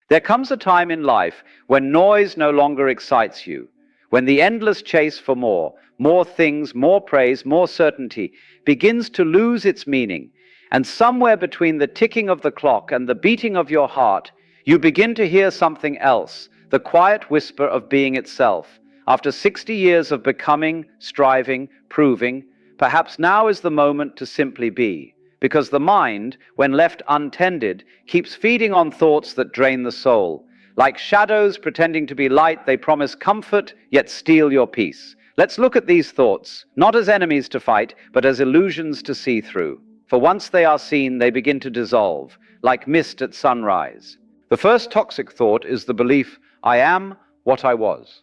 There comes a time in life when noise no longer excites you, when the endless chase for more things, more praise, more certainty begins to lose its meaning, and somewhere between the ticking of the clock and the beating of your heart, you begin to hear something else, the quiet whisper of being itself. After 60 years of becoming, striving, proving, perhaps now is the moment to simply be. Because the mind, when left untended, keeps feeding on thoughts that drain the soul. Like shadows pretending to be light, they promise comfort, yet steal your peace. Let's look at these thoughts, not as enemies to fight, but as illusions to see through. For once they are seen, they begin to dissolve, like mist at sunrise. The first toxic thought is the belief, I am what I was.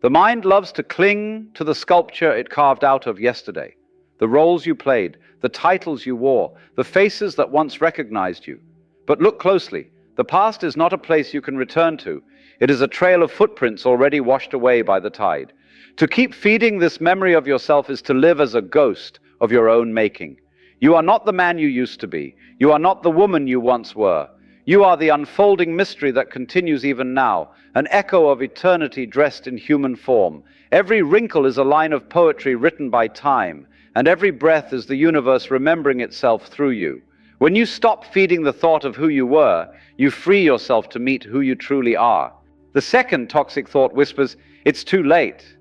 The mind loves to cling to the sculpture it carved out of yesterday. The roles you played, the titles you wore, the faces that once recognized you. But look closely. The past is not a place you can return to. It is a trail of footprints already washed away by the tide. To keep feeding this memory of yourself is to live as a ghost of your own making. You are not the man you used to be. You are not the woman you once were. You are the unfolding mystery that continues even now, an echo of eternity dressed in human form. Every wrinkle is a line of poetry written by time, and every breath is the universe remembering itself through you. When you stop feeding the thought of who you were, you free yourself to meet who you truly are. The second toxic thought whispers, it's too late.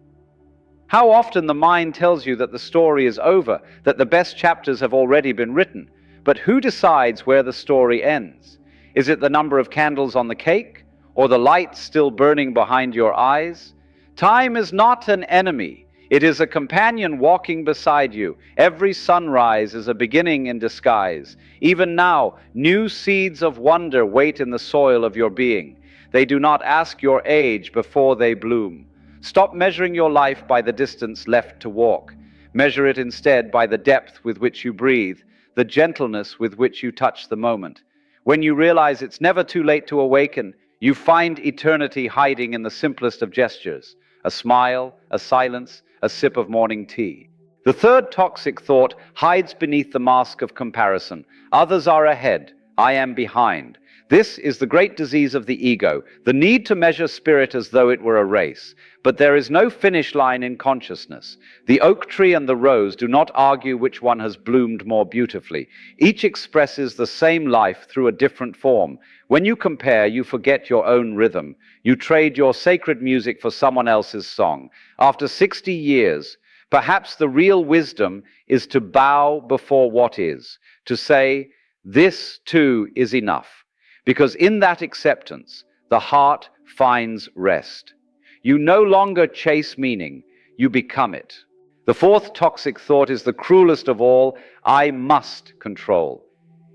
How often the mind tells you that the story is over, that the best chapters have already been written. But who decides where the story ends? Is it the number of candles on the cake, or the light still burning behind your eyes? Time is not an enemy. It is a companion walking beside you. Every sunrise is a beginning in disguise. Even now, new seeds of wonder wait in the soil of your being. They do not ask your age before they bloom. Stop measuring your life by the distance left to walk. Measure it instead by the depth with which you breathe, the gentleness with which you touch the moment. When you realize it's never too late to awaken, you find eternity hiding in the simplest of gestures. A smile, a silence, a sip of morning tea. The third toxic thought hides beneath the mask of comparison. Others are ahead, I am behind. This is the great disease of the ego, the need to measure spirit as though it were a race. But there is no finish line in consciousness. The oak tree and the rose do not argue which one has bloomed more beautifully. Each expresses the same life through a different form. When you compare, you forget your own rhythm. You trade your sacred music for someone else's song. After 60 years, perhaps the real wisdom is to bow before what is, to say, this too is enough. Because in that acceptance, the heart finds rest. You no longer chase meaning, you become it. The fourth toxic thought is the cruelest of all, I must control.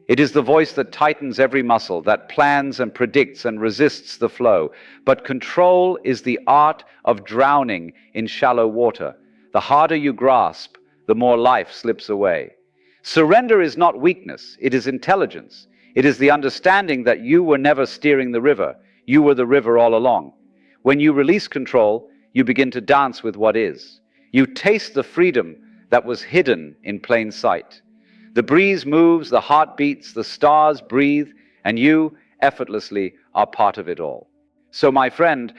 It is the voice that tightens every muscle, that plans and predicts and resists the flow. But control is the art of drowning in shallow water. The harder you grasp, the more life slips away. Surrender is not weakness, it is intelligence. It is the understanding that you were never steering the river, you were the river all along. When you release control, you begin to dance with what is. You taste the freedom that was hidden in plain sight. The breeze moves, the heart beats, the stars breathe, and you, effortlessly, are part of it all. So, my friend,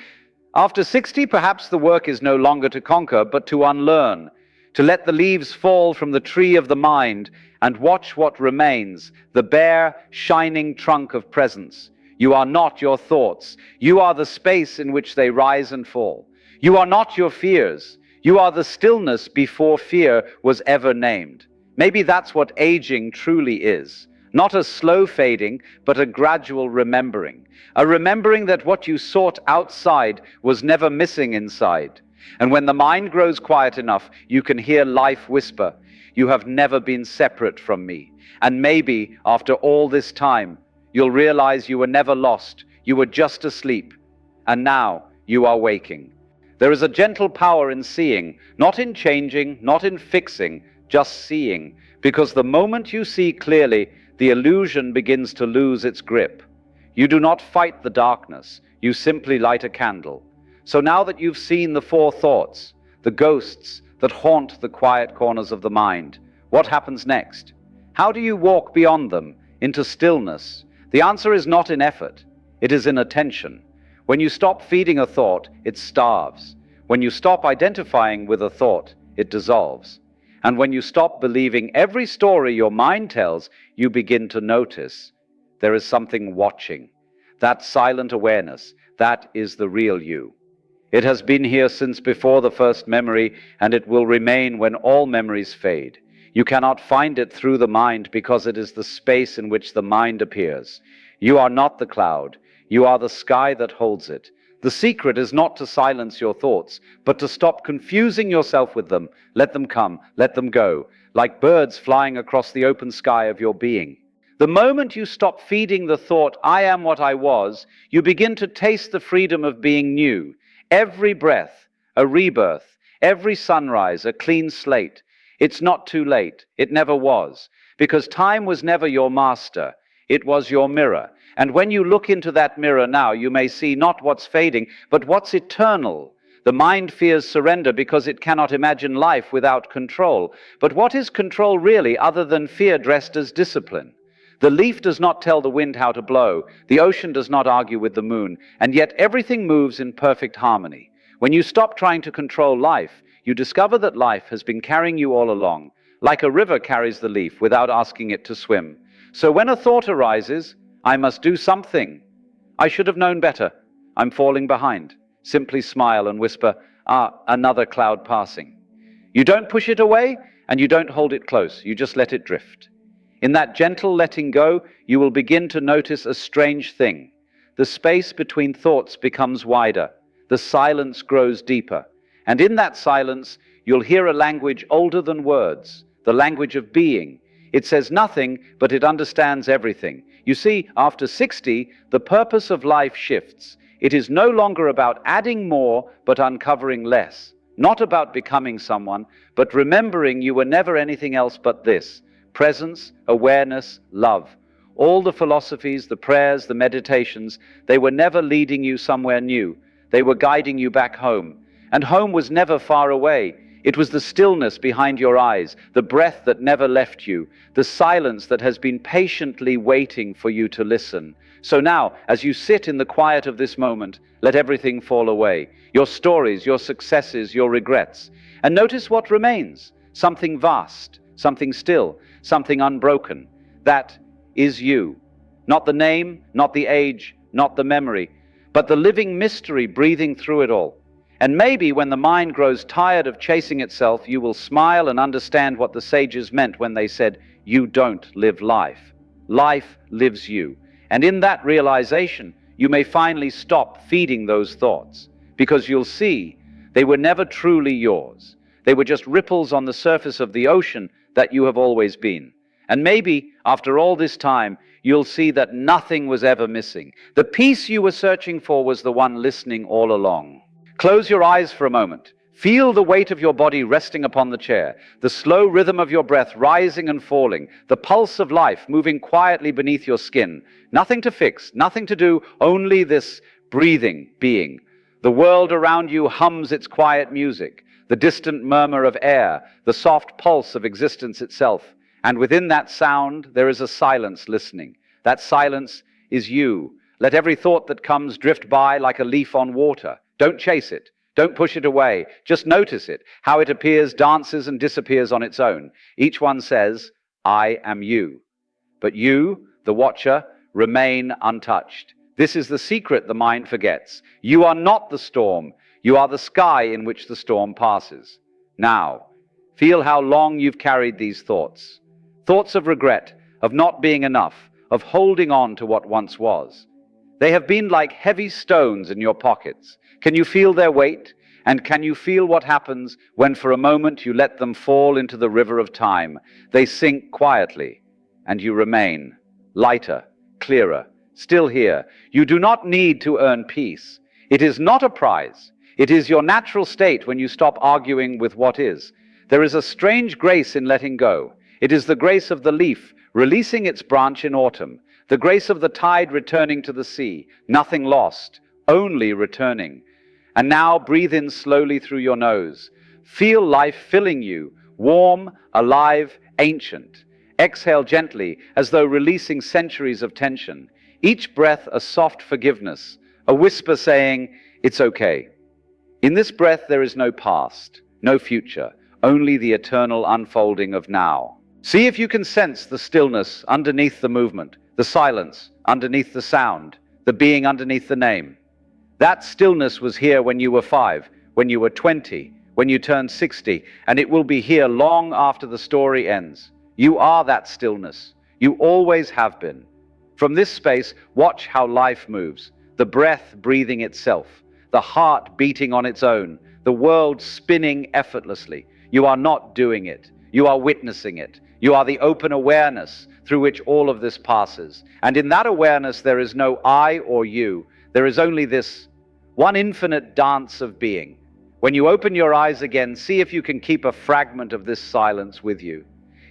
after 60, perhaps the work is no longer to conquer, but to unlearn, to let the leaves fall from the tree of the mind and watch what remains, the bare, shining trunk of presence. You are not your thoughts. You are the space in which they rise and fall. You are not your fears. You are the stillness before fear was ever named. Maybe that's what aging truly is. Not a slow fading, but a gradual remembering. A remembering that what you sought outside was never missing inside. And when the mind grows quiet enough, you can hear life whisper, you have never been separate from me. And maybe, after all this time, you'll realize you were never lost. You were just asleep. And now you are waking. There is a gentle power in seeing, not in changing, not in fixing, just seeing. Because the moment you see clearly, the illusion begins to lose its grip. You do not fight the darkness. You simply light a candle. So now that you've seen the four thoughts, the ghosts that haunt the quiet corners of the mind, what happens next? How do you walk beyond them into stillness? The answer is not in effort. It is in attention. When you stop feeding a thought, it starves. When you stop identifying with a thought, it dissolves. And when you stop believing every story your mind tells, you begin to notice there is something watching. That silent awareness, that is the real you. It has been here since before the first memory, and it will remain when all memories fade. You cannot find it through the mind because it is the space in which the mind appears. You are not the cloud. You are the sky that holds it. The secret is not to silence your thoughts, but to stop confusing yourself with them. Let them come, let them go, like birds flying across the open sky of your being. The moment you stop feeding the thought, I am what I was, you begin to taste the freedom of being new. Every breath, a rebirth. Every sunrise, a clean slate. It's not too late. It never was. Because time was never your master. It was your mirror. And when you look into that mirror now, you may see not what's fading, but what's eternal. The mind fears surrender because it cannot imagine life without control. But what is control really other than fear dressed as discipline? The leaf does not tell the wind how to blow. The ocean does not argue with the moon. And yet everything moves in perfect harmony. When you stop trying to control life, you discover that life has been carrying you all along, like a river carries the leaf without asking it to swim. So when a thought arises, I must do something. I should have known better. I'm falling behind. Simply smile and whisper, another cloud passing. You don't push it away and you don't hold it close. You just let it drift. In that gentle letting go, you will begin to notice a strange thing. The space between thoughts becomes wider. The silence grows deeper. And in that silence, you'll hear a language older than words, the language of being. It says nothing, but it understands everything. You see, after 60, the purpose of life shifts. It is no longer about adding more, but uncovering less. Not about becoming someone, but remembering you were never anything else but this. Presence, awareness, love. All the philosophies, the prayers, the meditations, they were never leading you somewhere new. They were guiding you back home. And home was never far away. It was the stillness behind your eyes, the breath that never left you, the silence that has been patiently waiting for you to listen. So now, as you sit in the quiet of this moment, let everything fall away. Your stories, your successes, your regrets. And notice what remains. Something vast, something still, something unbroken. That is you. Not the name, not the age, not the memory, but the living mystery breathing through it all. And maybe when the mind grows tired of chasing itself, you will smile and understand what the sages meant when they said, you don't live life. Life lives you. And in that realization, you may finally stop feeding those thoughts, because you'll see they were never truly yours. They were just ripples on the surface of the ocean that you have always been. And maybe, after all this time, you'll see that nothing was ever missing. The peace you were searching for was the one listening all along. Close your eyes for a moment. Feel the weight of your body resting upon the chair, the slow rhythm of your breath rising and falling, the pulse of life moving quietly beneath your skin. Nothing to fix, nothing to do, only this breathing being. The world around you hums its quiet music, the distant murmur of air, the soft pulse of existence itself. And within that sound, there is a silence listening. That silence is you. Let every thought that comes drift by like a leaf on water. Don't chase it. Don't push it away. Just notice it, how it appears, dances, and disappears on its own. Each one says, I am you. But you, the watcher, remain untouched. This is the secret the mind forgets. You are not the storm. You are the sky in which the storm passes. Now, feel how long you've carried these thoughts. Thoughts of regret, of not being enough, of holding on to what once was. They have been like heavy stones in your pockets. Can you feel their weight? And can you feel what happens when for a moment you let them fall into the river of time? They sink quietly, and you remain lighter, clearer, still here. You do not need to earn peace. It is not a prize. It is your natural state when you stop arguing with what is. There is a strange grace in letting go. It is the grace of the leaf releasing its branch in autumn, the grace of the tide returning to the sea, nothing lost, only returning. And now breathe in slowly through your nose. Feel life filling you, warm, alive, ancient. Exhale gently, as though releasing centuries of tension. each breath a soft forgiveness, a whisper saying, "It's okay." In this breath there is no past, no future, only the eternal unfolding of now. See if you can sense the stillness underneath the movement, the silence underneath the sound, the being underneath the name. That stillness was here when you were 5, when you were 20, when you turned 60, and it will be here long after the story ends. You are that stillness. You always have been. From this space, watch how life moves, the breath breathing itself, the heart beating on its own, the world spinning effortlessly. You are not doing it. You are witnessing it. You are the open awareness through which all of this passes. And in that awareness, there is no I or you. There is only this one infinite dance of being. When you open your eyes again, see if you can keep a fragment of this silence with you.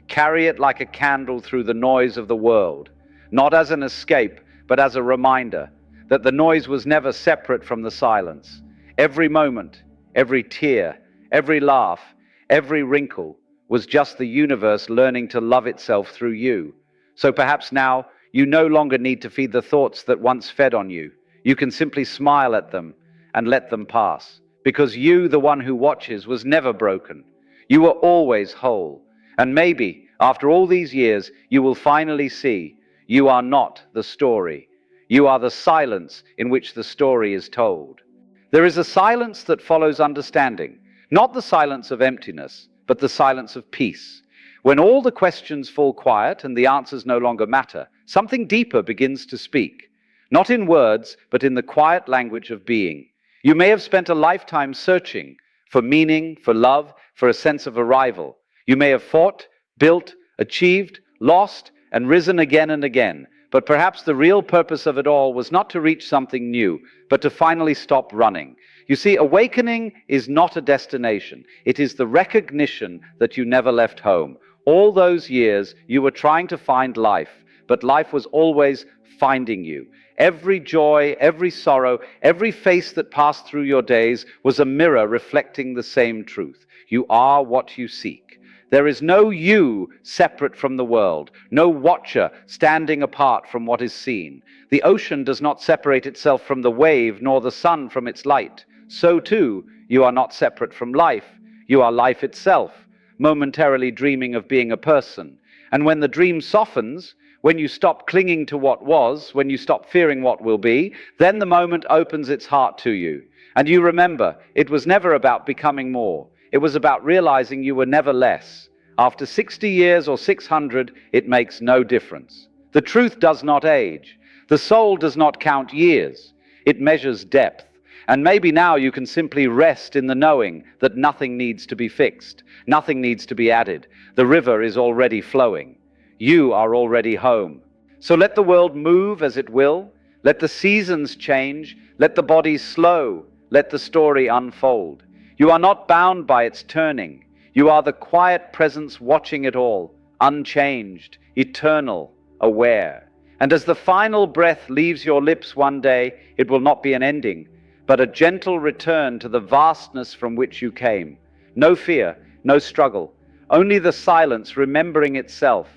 Carry it like a candle through the noise of the world, not as an escape, but as a reminder that the noise was never separate from the silence. Every moment, every tear, every laugh, every wrinkle was just the universe learning to love itself through you. So perhaps now you no longer need to feed the thoughts that once fed on you. You can simply smile at them and let them pass, because you, the one who watches, was never broken. You were always whole. And maybe, after all these years, you will finally see you are not the story. You are the silence in which the story is told. There is a silence that follows understanding, not the silence of emptiness, but the silence of peace. When all the questions fall quiet and the answers no longer matter, something deeper begins to speak, not in words, but in the quiet language of being. You may have spent a lifetime searching for meaning, for love, for a sense of arrival. You may have fought, built, achieved, lost, and risen again and again. But perhaps the real purpose of it all was not to reach something new, but to finally stop running. You see, awakening is not a destination. It is the recognition that you never left home. All those years you were trying to find life, but life was always finding you. Every joy, every sorrow, every face that passed through your days was a mirror reflecting the same truth. You are what you seek. There is no you separate from the world, no watcher standing apart from what is seen. The ocean does not separate itself from the wave, nor the sun from its light. So too, you are not separate from life. You are life itself, momentarily dreaming of being a person. And when the dream softens, when you stop clinging to what was, when you stop fearing what will be, then the moment opens its heart to you. And you remember, it was never about becoming more. It was about realizing you were never less. After 60 years or 600, it makes no difference. The truth does not age. The soul does not count years. It measures depth. And maybe now you can simply rest in the knowing that nothing needs to be fixed. Nothing needs to be added. The river is already flowing. You are already home. So let the world move as it will. Let the seasons change. Let the body slow. Let the story unfold. You are not bound by its turning. You are the quiet presence watching it all, unchanged, eternal, aware. And as the final breath leaves your lips one day, it will not be an ending, but a gentle return to the vastness from which you came. No fear, no struggle, only the silence remembering itself.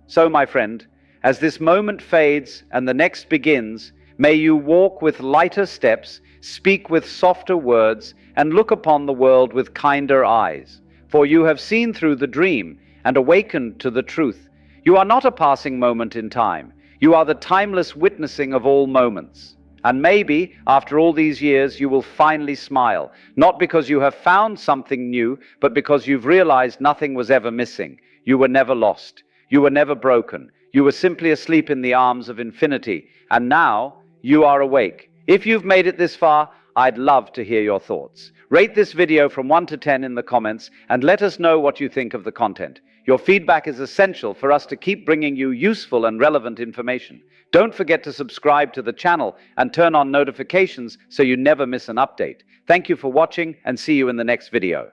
So, my friend, as this moment fades and the next begins, may you walk with lighter steps, speak with softer words, and look upon the world with kinder eyes. For you have seen through the dream and awakened to the truth. You are not a passing moment in time. You are the timeless witnessing of all moments. And maybe, after all these years, you will finally smile, not because you have found something new, but because you've realized nothing was ever missing. You were never lost. You were never broken. You were simply asleep in the arms of infinity. And now, you are awake. If you've made it this far, I'd love to hear your thoughts. Rate this video from 1 to 10 in the comments and let us know what you think of the content. Your feedback is essential for us to keep bringing you useful and relevant information. Don't forget to subscribe to the channel and turn on notifications so you never miss an update. Thank you for watching and see you in the next video.